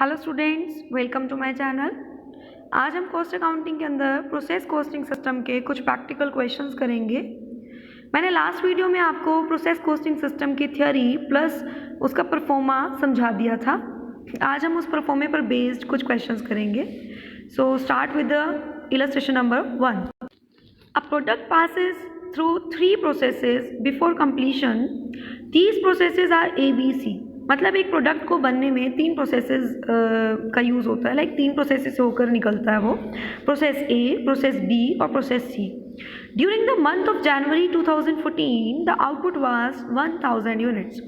Hello students, welcome to my channel. आज हम cost accounting के अंदर प्रोसेस कॉस्टिंग सिस्टम के कुछ प्रैक्टिकल क्वेश्चंस करेंगे। मैंने लास्ट वीडियो में आपको प्रोसेस कॉस्टिंग सिस्टम की थ्योरी प्लस उसका परफॉर्मा समझा दिया था। आज हम उस परफॉर्मे पर बेस्ड कुछ क्वेश्चंस करेंगे। So start with the illustration number 1। A product passes through 3 processes before completion. These processes are ABC। मतलब एक प्रोडक्ट को बनने में 3 प्रोसेसेस का यूज़ होता है, लाइक 3 प्रोसेसेस से होकर निकलता है वो, प्रोसेस A, प्रोसेस B और process C। During the month of January 2014 the output was 1000 units.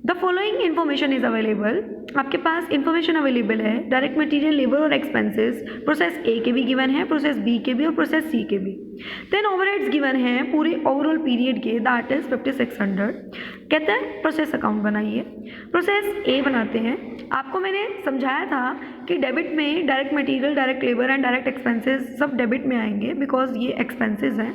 The following information is available. आपके पास इन्फॉर्मेशन अवेलेबल है, डायरेक्ट मटेरियल, लेबर और एक्सपेंसेस प्रोसेस ए के भी गिवन है, प्रोसेस बी के भी और प्रोसेस सी के भी। देन ओवरहेड्स गिवन है पूरे ओवरऑल पीरियड के, दैट इज 5600। कहते हैं प्रोसेस अकाउंट बनाइए। प्रोसेस ए बनाते हैं। आपको मैंने समझाया था कि डेबिट में direct material, direct labour and direct expenses सब डेबिट में आएंगे बिकॉज ये एक्सपेंसेस हैं।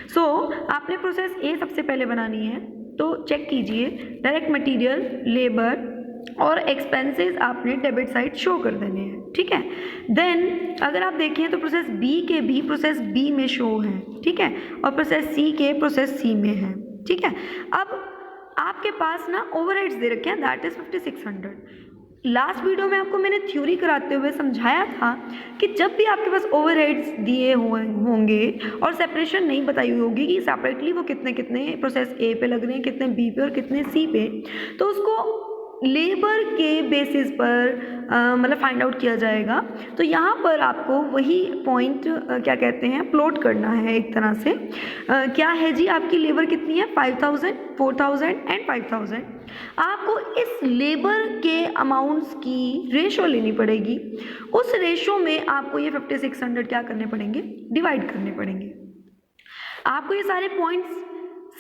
सो आपने प्रोसेस ए सबसे पहले बनानी है, तो चेक कीजिए डायरेक्ट मटेरियल, लेबर और एक्सपेंसेस आपने डेबिट साइड शो कर देने हैं, ठीक है। देन अगर आप देखें तो प्रोसेस बी के भी प्रोसेस बी में शो है, ठीक है, और प्रोसेस सी के प्रोसेस सी में है, ठीक है। अब आपके पास ना ओवरहेड्स दे रखे हैं, दैट इज 5600। लास्ट वीडियो में आपको मैंने थ्योरी कराते हुए समझाया था कि जब भी आपके पास ओवरहेड्स दिए होंगे और सेपरेशन नहीं बताई हुई होगी कि सेपरेटली वो कितने कितने प्रोसेस ए पे लग रहे हैं, कितने बी पे और कितने सी पे, तो उसको लेबर के बेसिस पर मतलब फाइंड आउट किया जाएगा। तो यहाँ पर आपको वही पॉइंट क्या कहते हैं, प्लॉट करना है एक तरह से। क्या है जी, आपकी लेबर कितनी है, 5000, 4000 एंड 5000। आपको इस लेबर के अमाउंट्स की रेशो लेनी पड़ेगी। उस रेशो में आपको ये 5600 क्या करने पड़ेंगे, डिवाइड करने पड़ेंगे। आपको ये सारे पॉइंट्स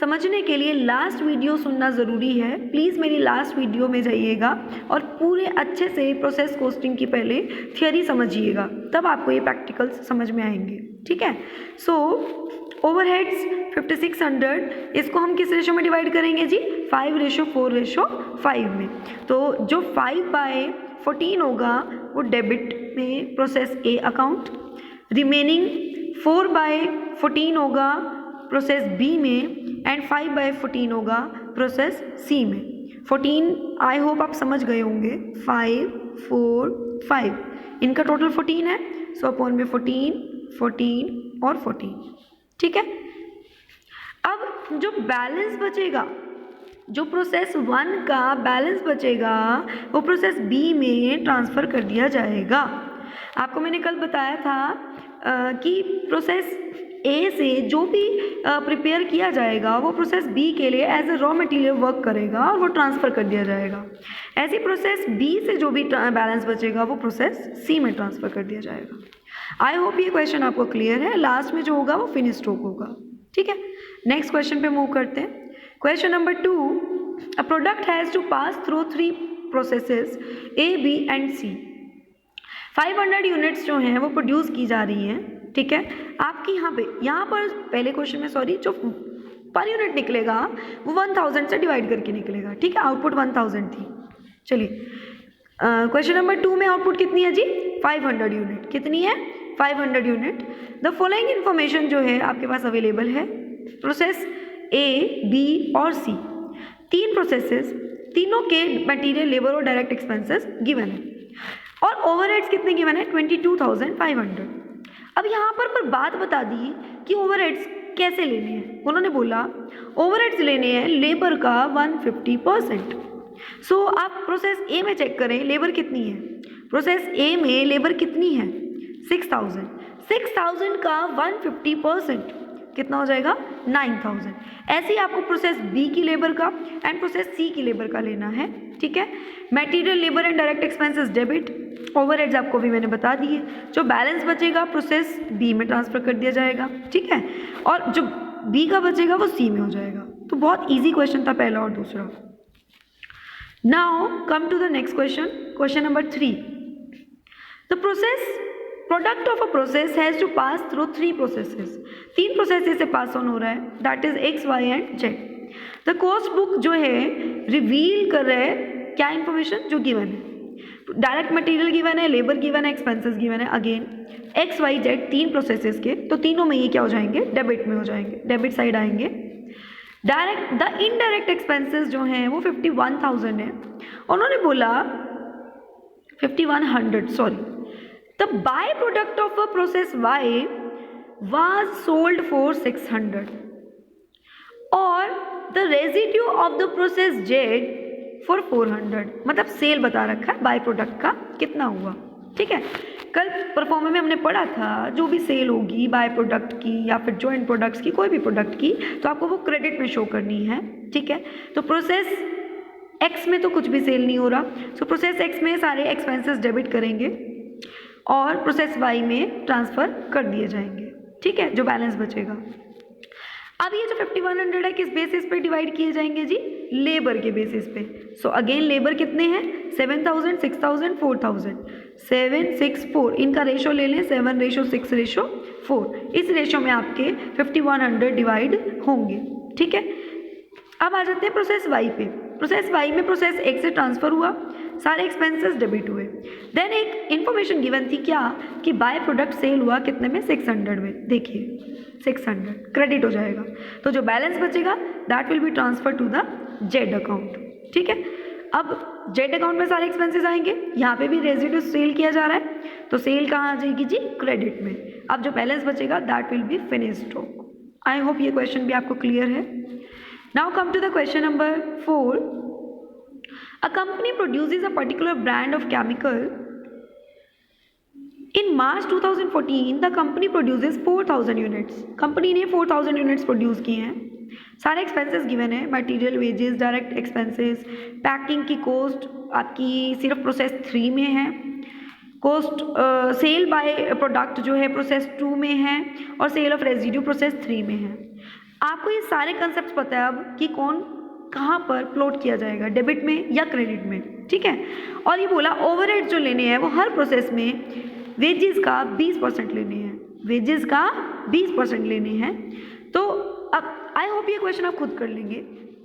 समझने के लिए लास्ट वीडियो सुनना ज़रूरी है। प्लीज़ मेरी लास्ट वीडियो में जाइएगा और पूरे अच्छे से प्रोसेस कॉस्टिंग की पहले थियरी समझिएगा, तब आपको ये प्रैक्टिकल्स समझ में आएंगे, ठीक है। सो ओवरहेड्स 5600, इसको हम किस रेशो में डिवाइड करेंगे जी, 5:4:5 में। तो जो 5/14 होगा वो डेबिट में प्रोसेस ए अकाउंट, रिमेनिंग 4/14 होगा प्रोसेस बी में एंड 5/14 होगा प्रोसेस सी में। 14 आई होप आप समझ गए होंगे, 5, 4, 5 इनका टोटल 14 है। सो अपॉन में 14, 14 और 14, ठीक है। अब जो बैलेंस बचेगा, जो प्रोसेस 1 का बैलेंस बचेगा वो प्रोसेस बी में ट्रांसफ़र कर दिया जाएगा। आपको मैंने कल बताया था कि प्रोसेस ए से जो भी प्रिपेयर किया जाएगा वो प्रोसेस बी के लिए as a raw material work करेगा और वो ट्रांसफ़र कर दिया जाएगा। ऐसी प्रोसेस बी से जो भी बैलेंस बचेगा वो प्रोसेस सी में ट्रांसफ़र कर दिया जाएगा। आई होप ये क्वेश्चन आपको क्लियर है। लास्ट में जो होगा वो फिनिश स्ट्रोक होगा, ठीक है। नेक्स्ट क्वेश्चन पे मूव करते हैं। Question number 2, a product has to pass through 3 processes A, B and C. 500 units जो हैं वो प्रोड्यूस की जा रही हैं, ठीक है। आपकी यहाँ पर पहले क्वेश्चन में जो पर यूनिट निकलेगा वो 1000 से डिवाइड करके निकलेगा, ठीक है। आउटपुट 1000 थी। चलिए क्वेश्चन नंबर 2 में आउटपुट कितनी है जी, 500 यूनिट। कितनी है, 500 यूनिट। द फॉलोइंग इन्फॉर्मेशन जो है आपके पास अवेलेबल है। प्रोसेस ए, बी और सी, 3 प्रोसेसेस, तीनों के मटीरियल, लेबर और डायरेक्ट एक्सपेंसेस गिवन है और ओवरहेड्स कितने गिवन है, 22,500। अब यहाँ पर बात बता दी कि ओवरहेड्स कैसे लेने हैं। उन्होंने बोला ओवरहेड्स लेने हैं लेबर का 150%। सो आप प्रोसेस ए में चेक करें लेबर कितनी है। प्रोसेस ए में लेबर कितनी है, 6000। 6000 का 150% कितना हो जाएगा, 9000। ऐसे ही आपको प्रोसेस बी की लेबर का एंड प्रोसेस सी की लेबर का लेना है, ठीक है। Material, labour and direct expenses debit, overheads आपको भी मैंने बता दिए। जो बैलेंस बचेगा प्रोसेस बी में ट्रांसफ़र कर दिया जाएगा, ठीक है, और जो बी का बचेगा वो सी में हो जाएगा। तो बहुत ईजी क्वेश्चन था पहला और दूसरा। Now come to the next question, question number 3। The product of a process has to pass through 3 processes. 3 processes से पास ऑन हो रहा है, that is X, Y and Z. The cost book जो है रिवील कर रहा है क्या इन्फॉर्मेशन जो गिवन है। डायरेक्ट मटेरियल गिवन है, लेबर गिवन है, एक्सपेंसेस गिवन है। Again X Y Z 3 processes के, तो तीनों में ये क्या हो जाएंगे, डेबिट में हो जाएंगे, डेबिट साइड आएंगे। डायरेक्ट द इनडायरेक्ट एक्सपेंसेस जो हैं वो 51,000 है। उन्होंने बोला 5100 sorry, the by product of a process why was sold for 600 और the residue of the process Z for 400। मतलब सेल बता रखा है बाय प्रोडक्ट का कितना हुआ। ठीक है, कल परफॉर्मा में हमने पढ़ा था जो भी सेल होगी बाय प्रोडक्ट की या फिर जॉइंट प्रोडक्ट्स की, कोई भी प्रोडक्ट की, तो आपको वो क्रेडिट में शो करनी है। ठीक है, तो प्रोसेस एक्स में तो कुछ भी सेल नहीं हो रहा, सो प्रोसेस एक्स में सारे एक्सपेंसेस डेबिट करेंगे और प्रोसेस वाई में ट्रांसफ़र कर दिए जाएंगे। ठीक है, जो बैलेंस बचेगा। अब ये जो 5100 है किस बेसिस पे डिवाइड किए जाएंगे जी, लेबर के बेसिस पे। सो अगेन लेबर कितने हैं, 7000, 6000, 4000, 7, 6, 4, इनका रेशो ले लें 7:6:4। इस रेशो में आपके 5100 डिवाइड होंगे। ठीक है, अब आ जाते हैं प्रोसेस वाई पे। प्रोसेस वाई में प्रोसेस एक से ट्रांसफर हुआ, सारे एक्सपेंसेस डेबिट हुए। देन एक इन्फॉर्मेशन गिवन थी क्या कि बाय प्रोडक्ट सेल हुआ कितने में, 600 में। देखिए 600 क्रेडिट हो जाएगा, तो जो बैलेंस बचेगा that will be transfer to the Z account. ठीक है, अब जेड अकाउंट में सारे एक्सपेंसेस आएंगे, यहाँ पे भी रेजिड्यू सेल किया जा रहा है, तो सेल कहाँ आ जाएगी जी, क्रेडिट में। अब जो बैलेंस बचेगा that will be finished stock. I hope ये क्वेश्चन भी आपको क्लियर है। Now come to the question number 4। A company produces a particular brand of chemical. In March 2014, the company produces 4000 units. Company ने 4000 units produce किए हैं। सारे expenses given है, material, wages, direct expenses, packing की cost आपकी सिर्फ process 3 में है, कॉस्ट सेल बाय प्रोडक्ट जो है प्रोसेस 2 में है और सेल ऑफ रेजिड्यू प्रोसेस 3 में है। आपको ये सारे कंसेप्ट पता है अब कि कौन कहाँ पर प्लॉट किया जाएगा, डेबिट में या क्रेडिट में। ठीक है, और ये बोला ओवरहेड जो लेने हैं वो हर प्रोसेस में वेजेस का 20% लेने हैं, वेजेस का 20% लेने हैं। तो अब आई होप ये क्वेश्चन आप खुद कर लेंगे,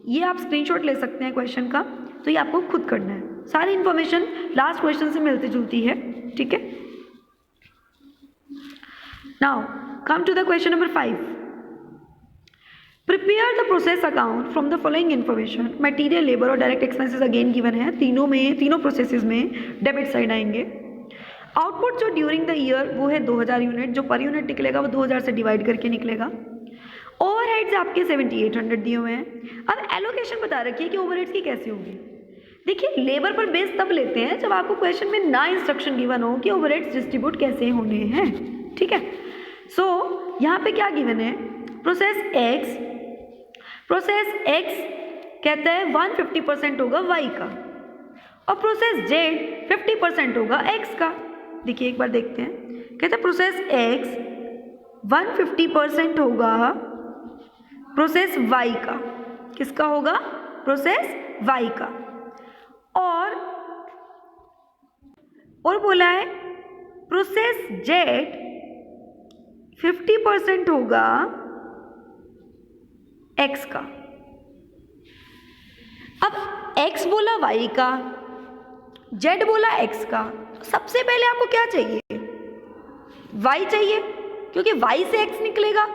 ये आप स्क्रीनशॉट ले सकते हैं क्वेश्चन का, तो ये आपको खुद करना है। सारी इन्फॉर्मेशन लास्ट क्वेश्चन से मिलती जुलती है। ठीक है, now come to the question number 5। Prepare the process account from the following information. Material, labour और डायरेक्ट एक्सपेंसेस अगेन गिवन है, तीनों प्रोसेसेस में डेबिट साइड आएंगे। आउटपुट जो ड्यूरिंग द ईयर वो है 2000 यूनिट, जो पर यूनिट निकलेगा वो 2000 से डिवाइड करके निकलेगा। ओवरहेड्स आपके 7800 दिए हुए हैं। अब एलोकेशन बता रखी है कि ओवरहेड्स की कैसे होगी। देखिए लेबर पर बेस तब लेते हैं जब आपको क्वेश्चन में ना इंस्ट्रक्शन गिवन हो कि ओवरहेड्स डिस्ट्रीब्यूट कैसे होने हैं। ठीक है, सो यहाँ पे क्या गिवन है, प्रोसेस एक्स कहता है 150% होगा वाई का और प्रोसेस जेड 50% होगा एक्स का। देखिए एक बार देखते हैं, कहते हैं प्रोसेस एक्स 150% होगा प्रोसेस वाई का। किसका होगा, प्रोसेस वाई का। और बोला है प्रोसेस जेड 50% होगा एक्स का। अब एक्स बोला वाई का, जेड बोला एक्स का, तो सबसे पहले आपको क्या चाहिए, वाई चाहिए, क्योंकि वाई से एक्स निकलेगा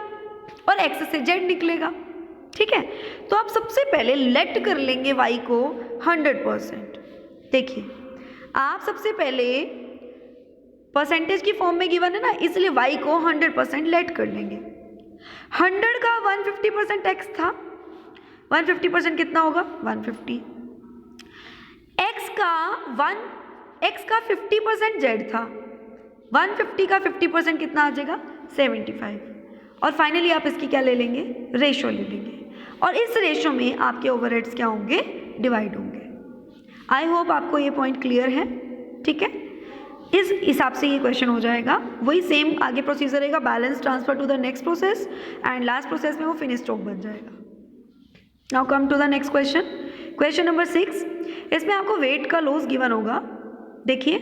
और एक्स से जेड निकलेगा। ठीक है, तो आप सबसे पहले लेट कर लेंगे वाई को 100%। देखिए आप सबसे पहले परसेंटेज की फॉर्म में गिवन है ना, इसलिए वाई को 100% लेट कर लेंगे। 100 का 150% एक्स था, 150% कितना होगा 150। एक्स का 50% जेड था, 150 का 50% कितना आ जाएगा 75। और फाइनली आप इसकी क्या ले लेंगे, रेशो ले लेंगे, और इस रेशो में आपके ओवरहेड्स क्या होंगे, डिवाइड होंगे। आई होप आपको ये पॉइंट क्लियर है। ठीक है, इस हिसाब से ये क्वेश्चन हो जाएगा। वही सेम आगे प्रोसीजर रहेगा, balance transfer to the next process and last process में वो फिनिश स्टॉक बन जाएगा। Now come to the next question, question number 6। इसमें आपको वेट का लॉस गिवन होगा। देखिए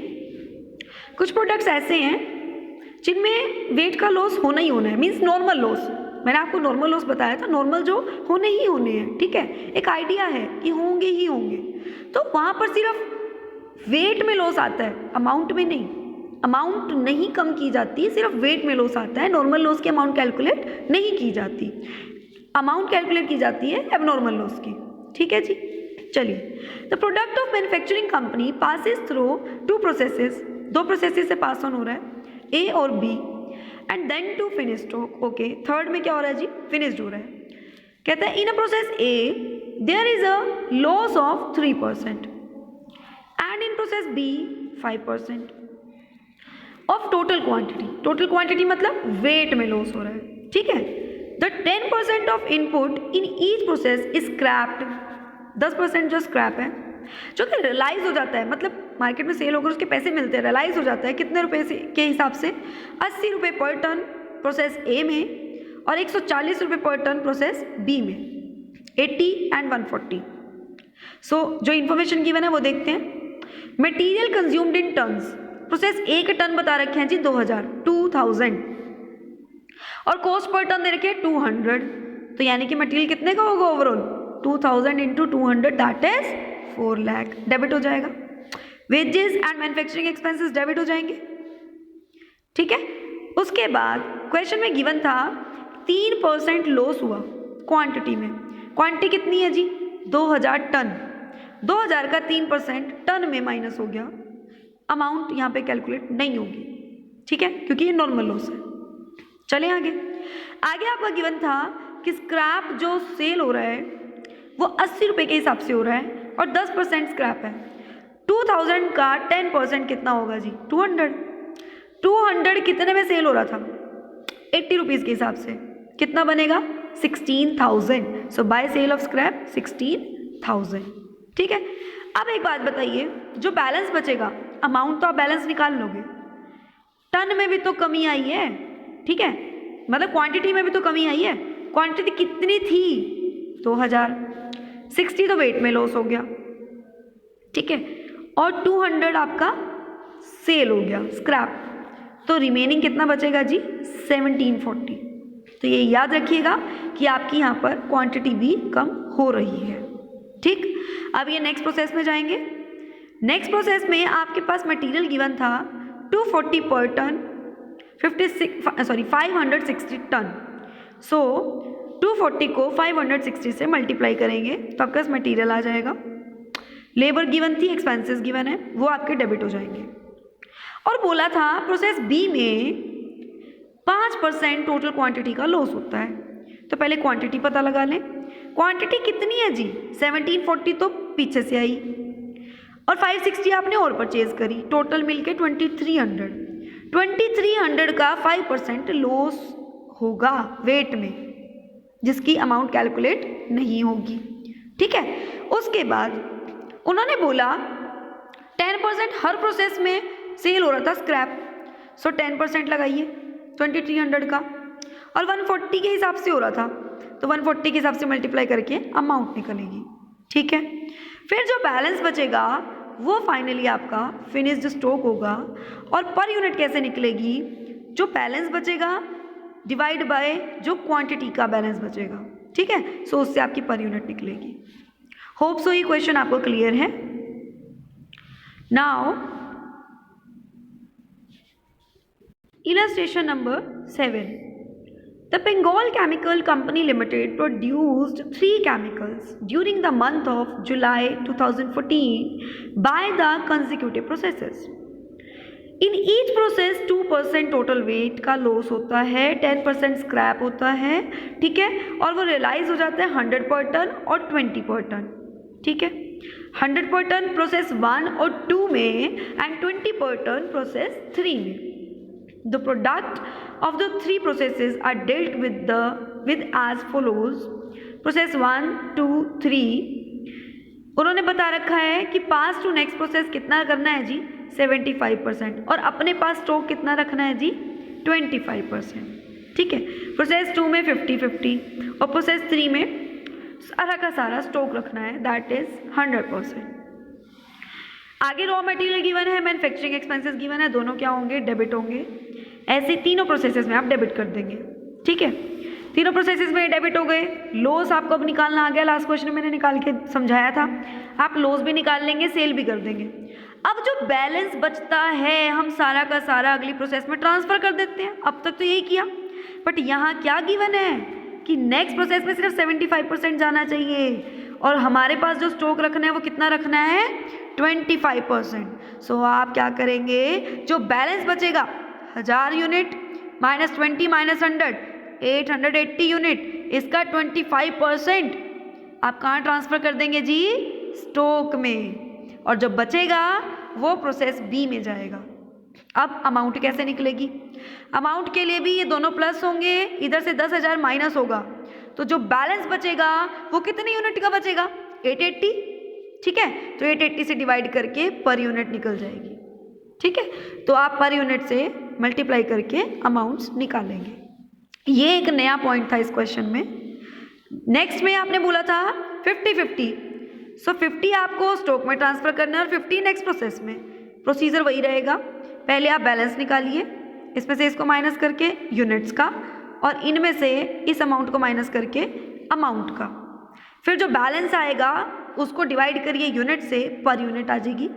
कुछ प्रोडक्ट्स ऐसे हैं जिनमें वेट का लॉस होना ही होना है, मीन्स नॉर्मल लॉस। मैंने आपको नॉर्मल लॉस बताया था, नॉर्मल जो होने ही होने हैं। ठीक है, एक आइडिया है कि होंगे ही होंगे, तो वहाँ पर सिर्फ वेट में लॉस आता है, अमाउंट में नहीं। अमाउंट नहीं कम की जाती, सिर्फ वेट में लॉस आता है। नॉर्मल लॉस की अमाउंट कैलकुलेट नहीं की जाती, अमाउंट कैलकुलेट की जाती है एबनॉर्मल लॉस की। ठीक है जी, चलिए। The product of manufacturing company passes through two processes, दो प्रोसेसेस से पास ऑन हो रहा है, ए और B, and then to finish stock. Okay, third में क्या हो रहा है जी, फिनिश्ड हो रहा है। कहता है in a process A there is a loss of 3% and in process B 5% of total quantity. Total quantity मतलब वेट में लॉस हो रहा है। ठीक है, the 10% of input in each process is scrapped, 10% जो स्क्रैप है, जो कि रियलाइज हो जाता है, मतलब मार्केट में सेल होकर उसके पैसे मिलते हैं, रियलाइज हो जाता है कितने रुपए से के हिसाब से, 80 रुपये पर टन प्रोसेस ए में और 140 रुपये पर टन प्रोसेस बी में, 80 एंड 140। सो जो इन्फॉर्मेशन गिवन है वो देखते हैं। Material consumed in tons, process A के टन बता रखे हैं जी 2000 और कॉस्ट पर टन दे रखे हैं 200, तो यानी कि मटेरियल कितने का होगा overall, 2000 into 200 that is 4 lakh, debit हो जाएगा। Wages and manufacturing expenses debit हो जाएंगे। ठीक है, उसके बाद क्वेश्चन में गिवन था 3% लॉस हुआ क्वांटिटी में। क्वांटिटी कितनी है जी, 2000 टन, 2000 का 3% टन में माइनस हो गया, अमाउंट यहाँ पे कैलकुलेट नहीं होगी। ठीक है, क्योंकि ये नॉर्मल लॉस है। चले आगे। आगे आपका गिवन था कि स्क्रैप जो सेल हो रहा है वो 80 रुपये के हिसाब से हो रहा है और 10% स्क्रैप है। 2000 का 10% कितना होगा जी, 200। 200 कितने में सेल हो रहा था, 80 रुपीज़ के हिसाब से, कितना बनेगा 16,000। सो बाय सेल ऑफ स्क्रैप 16,000। ठीक है, अब एक बात बताइए, जो बैलेंस बचेगा, अमाउंट तो आप बैलेंस निकाल लोगे, टन में भी तो कमी आई है। ठीक है, मतलब क्वांटिटी में भी तो कमी आई है। क्वांटिटी कितनी थी, 2000, 60 तो वेट में लॉस हो गया। ठीक है, और 200 आपका सेल हो गया स्क्रैप, तो रिमेनिंग कितना बचेगा जी, 1740। तो ये याद रखिएगा कि आपकी यहाँ पर क्वांटिटी भी कम हो रही है। ठीक, अब ये नेक्स्ट प्रोसेस में जाएंगे। नेक्स्ट प्रोसेस में आपके पास मटेरियल गिवन था 240 पर टन, 560 टन। सो 240 को 560 से मल्टीप्लाई करेंगे तो आपका मटेरियल आ जाएगा। लेबर गिवन थी, एक्सपेंसेस गिवन है, वो आपके डेबिट हो जाएंगे। और बोला था प्रोसेस बी में 5% टोटल क्वांटिटी का लॉस होता है, तो पहले क्वांटिटी पता लगा लें। क्वांटिटी कितनी है जी, 1740 तो पीछे से आई और 560 आपने और परचेज करी, टोटल मिलके 2300। 2300 का 5% लॉस होगा वेट में, जिसकी अमाउंट कैलकुलेट नहीं होगी। ठीक है, उसके बाद उन्होंने बोला 10% हर प्रोसेस में सेल हो रहा था स्क्रैप, सो 10% लगाइए 2300 का, और 140 के हिसाब से हो रहा था, तो 140 के हिसाब से मल्टीप्लाई करके अमाउंट निकलेगी। ठीक है, फिर जो बैलेंस बचेगा वो फाइनली आपका फिनिश्ड स्टॉक होगा। और पर यूनिट कैसे निकलेगी, जो बैलेंस बचेगा डिवाइड बाय जो क्वांटिटी का बैलेंस बचेगा। ठीक है, सो उससे आपकी पर यूनिट निकलेगी। होप सो ये क्वेश्चन आपको क्लियर है। Now illustration number 7. The Bengal Chemical Company Limited produced 3 chemicals during the month of July 2014 by the consecutive processes. In each process 2% total weight का लॉस होता है, 10% scrap होता है। ठीक है, और वो रियलाइज हो जाता है 100 पर टन और 20 पर टन। ठीक है, 100 पर टन प्रोसेस 1 और 2 में एंड 20 पर टन प्रोसेस 3 में। The product of the 3 processes are dealt with as follows. Process 1, 2, 3 उन्होंने बता रखा है कि पास टू नेक्स्ट प्रोसेस कितना करना है जी, 75%, और अपने पास स्टॉक कितना रखना है जी, 25%। ठीक है, प्रोसेस 2 में 50-50 और प्रोसेस 3 में सारा का सारा स्टॉक रखना है, दैट इज 100%। आगे रॉ मटेरियल गिवन है, मैन्युफैक्चरिंग एक्सपेंसेस गिवन है, दोनों क्या होंगे, डेबिट होंगे। ऐसे तीनों प्रोसेसेस में आप डेबिट कर देंगे। ठीक है, तीनों प्रोसेसेस में डेबिट हो गए। लॉस आपको अब निकालना आ गया, लास्ट क्वेश्चन में मैंने निकाल के समझाया था। आप लॉस भी निकाल लेंगे, सेल भी कर देंगे। अब जो बैलेंस बचता है हम सारा का सारा अगली प्रोसेस में ट्रांसफर कर देते हैं। अब तक तो यही किया, बट यहाँ क्या गिवन है कि नेक्स्ट प्रोसेस में सिर्फ 75% जाना चाहिए और हमारे पास जो स्टॉक रखना है वो कितना रखना है 25%। सो आप क्या करेंगे, जो बैलेंस बचेगा 1000 यूनिट माइनस 20 माइनस 100 880 यूनिट, इसका 25% आप कहाँ ट्रांसफर कर देंगे जी, स्टॉक में, और जब बचेगा वो प्रोसेस बी में जाएगा। अब अमाउंट कैसे निकलेगी, अमाउंट के लिए भी ये दोनों प्लस होंगे, इधर से 10,000 माइनस होगा, तो जो बैलेंस बचेगा वो कितनी यूनिट का बचेगा 880, ठीक है। तो 880 से डिवाइड करके पर यूनिट निकल जाएगी, ठीक है। तो आप पर यूनिट से मल्टीप्लाई करके अमाउंट्स निकालेंगे। ये एक नया पॉइंट था इस क्वेश्चन में। नेक्स्ट में आपने बोला था 50-50, सो 50 आपको स्टॉक में ट्रांसफर करना है और 50 नेक्स्ट प्रोसेस में। प्रोसीजर वही रहेगा, पहले आप बैलेंस निकालिए, इसमें से इसको माइनस करके यूनिट्स का, और इनमें से इस अमाउंट को माइनस करके अमाउंट का, फिर जो बैलेंस आएगा उसको डिवाइड करिए यूनिट से, पर यूनिट आ जाएगी।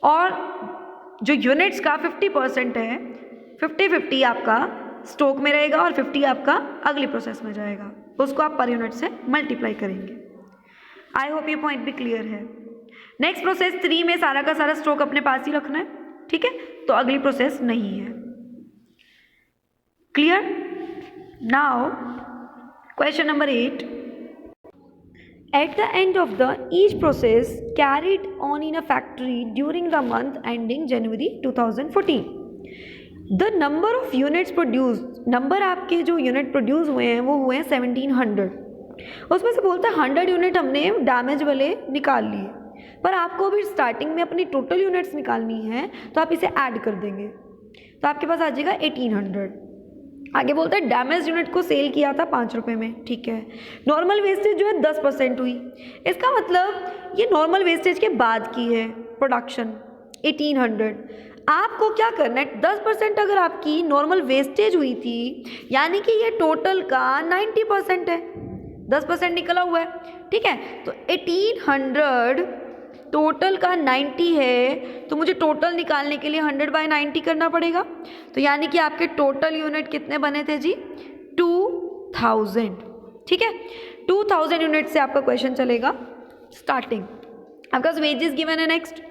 और जो यूनिट्स का 50% है, 50-50 आपका स्टॉक में रहेगा और 50 आपका अगली प्रोसेस में जाएगा, उसको आप पर यूनिट से मल्टीप्लाई करेंगे। आई होप ये पॉइंट भी क्लियर है। नेक्स्ट प्रोसेस 3 में सारा का सारा स्टॉक अपने पास ही रखना है, ठीक है, तो अगली प्रोसेस नहीं है। Clear? Now question number 8, at the end of the each process carried on in a factory during the month ending January 2014, the number of units produced, number आपके जो यूनिट प्रोड्यूस हुए हैं वो हुए हैं 1700, उसमें से बोलता है 100 यूनिट हमने डैमेज वाले निकाल लिए, पर आपको अभी स्टार्टिंग में अपनी टोटल यूनिट्स निकालनी है तो आप इसे ऐड कर देंगे, तो आपके पास आ जाएगा 1800। आगे बोलता है डैमेज यूनिट को सेल किया था 5 रुपये में, ठीक है, नॉर्मल वेस्टेज जो है 10% हुई, इसका मतलब ये नॉर्मल वेस्टेज के बाद की है प्रोडक्शन 1800। आपको क्या करना है, 10% अगर आपकी नॉर्मल वेस्टेज हुई थी यानी कि ये टोटल का 90% है, 10% निकला हुआ है, ठीक है। तो 1800 टोटल का 90 है, तो मुझे टोटल निकालने के लिए 100/90 करना पड़ेगा, तो यानी कि आपके टोटल यूनिट कितने बने थे जी 2000, ठीक है। 2000 यूनिट से आपका क्वेश्चन चलेगा स्टार्टिंग। आपका वेजेस गिवन है, नेक्स्ट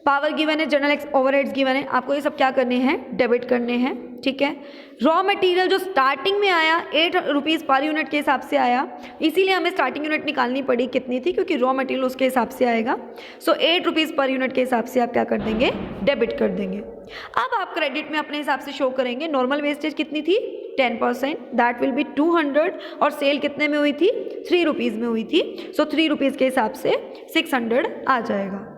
पावर गिवन है, जनरल ओवरहेड्स गिवन है, आपको ये सब क्या करने हैं, डेबिट करने हैं, ठीक है। रॉ मटेरियल जो स्टार्टिंग में आया 8 रुपीज़ पर यूनिट के हिसाब से आया, इसीलिए हमें स्टार्टिंग यूनिट निकालनी पड़ी कितनी थी, क्योंकि रॉ मटेरियल उसके हिसाब से आएगा। सो 8 रुपीज़ पर यूनिट के हिसाब से आप क्या कर देंगे, डेबिट कर देंगे। अब आप क्रेडिट में अपने हिसाब से शो करेंगे, नॉर्मल वेस्टेज कितनी थी 10%, दैट विल बी 200, और सेल कितने में हुई थी 3 रुपीज़ में हुई थी, सो 3 रुपीज़ के हिसाब से 600 आ जाएगा।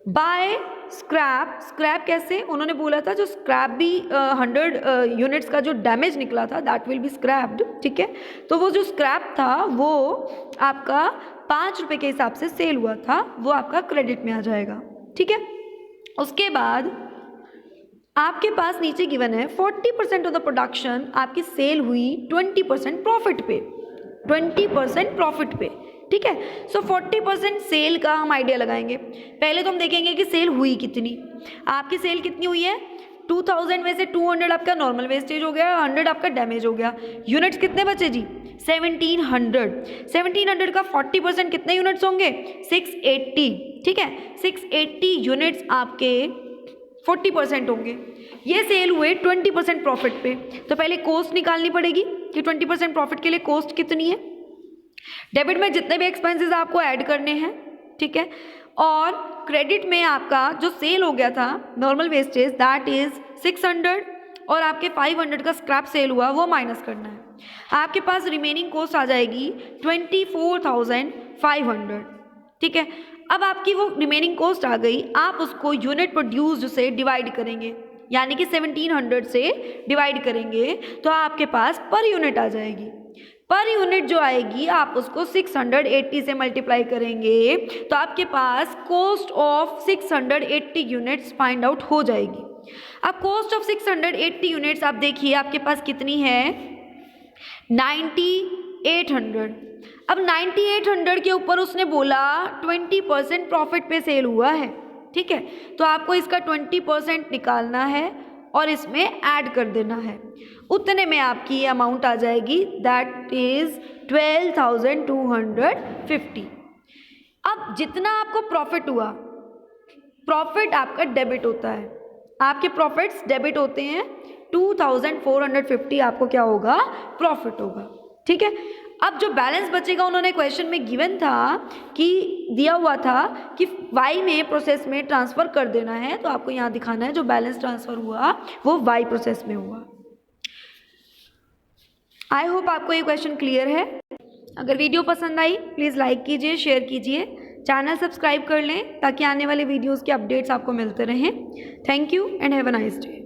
बाय स्क्रैप, स्क्रैप कैसे, उन्होंने बोला था जो स्क्रैप भी 100 यूनिट्स का जो डैमेज निकला था दैट विल बी स्क्रैप्ड, ठीक है। तो वो जो स्क्रैप था वो आपका 5 रुपये के हिसाब से सेल हुआ था, वो आपका क्रेडिट में आ जाएगा, ठीक है। उसके बाद आपके पास नीचे गिवन है 40% ऑफ द प्रोडक्शन आपकी सेल हुई 20% प्रॉफिट पे, 20% प्रॉफिट पे, ठीक है। सो 40% सेल का हम आइडिया लगाएंगे। पहले तो हम देखेंगे कि सेल हुई कितनी, आपकी सेल कितनी हुई है 2000 में से 200 आपका नॉर्मल वेस्टेज हो गया, 100 आपका डैमेज हो गया, यूनिट्स कितने बचे जी 1700। 1700 का 40% कितने यूनिट्स होंगे 680, ठीक है। 680 यूनिट्स आपके 40% होंगे, ये सेल हुए 20% प्रॉफिट पे, तो पहले कॉस्ट निकालनी पड़ेगी कि 20% प्रॉफिट के लिए कॉस्ट कितनी है। डेबिट में जितने भी एक्सपेंसेस आपको ऐड करने हैं, ठीक है, और क्रेडिट में आपका जो सेल हो गया था नॉर्मल वेस्टेज दैट इज 600, और आपके 500 का स्क्रैप सेल हुआ वो माइनस करना है। आपके पास रिमेनिंग कॉस्ट आ जाएगी 24,500, ठीक है। अब आपकी वो रिमेनिंग कॉस्ट आ गई, आप उसको यूनिट प्रोड्यूस्ड से डिवाइड करेंगे, यानी कि 1700 से डिवाइड करेंगे तो आपके पास पर यूनिट आ जाएगी। पर यूनिट जो आएगी आप उसको 680 से मल्टीप्लाई करेंगे तो आपके पास cost of 680 units find out हो जाएगी। अब कॉस्ट ऑफ 680 यूनिट्स आप देखिए आपके पास कितनी है 9800। अब 9800 के ऊपर उसने बोला 20% प्रॉफिट पे सेल हुआ है, ठीक है। तो आपको इसका 20% निकालना है और इसमें ऐड कर देना है, उतने में आपकी ये अमाउंट आ जाएगी, दैट इज़ 12,250। अब जितना आपको प्रॉफिट हुआ, प्रॉफिट आपका डेबिट होता है, आपके प्रॉफिट्स डेबिट होते हैं, 2,450 आपको क्या होगा, प्रॉफिट होगा, ठीक है। अब जो बैलेंस बचेगा, उन्होंने क्वेश्चन में गिवन था कि दिया हुआ था कि वाई में प्रोसेस में ट्रांसफ़र कर देना है, तो आपको यहाँ दिखाना है जो बैलेंस ट्रांसफ़र हुआ वो वाई प्रोसेस में हुआ। आई होप आपको ये क्वेश्चन क्लियर है। अगर वीडियो पसंद आई प्लीज़ लाइक कीजिए, शेयर कीजिए, चैनल सब्सक्राइब कर लें ताकि आने वाले वीडियोज़ के अपडेट्स आपको मिलते रहें। Thank you and have a nice day.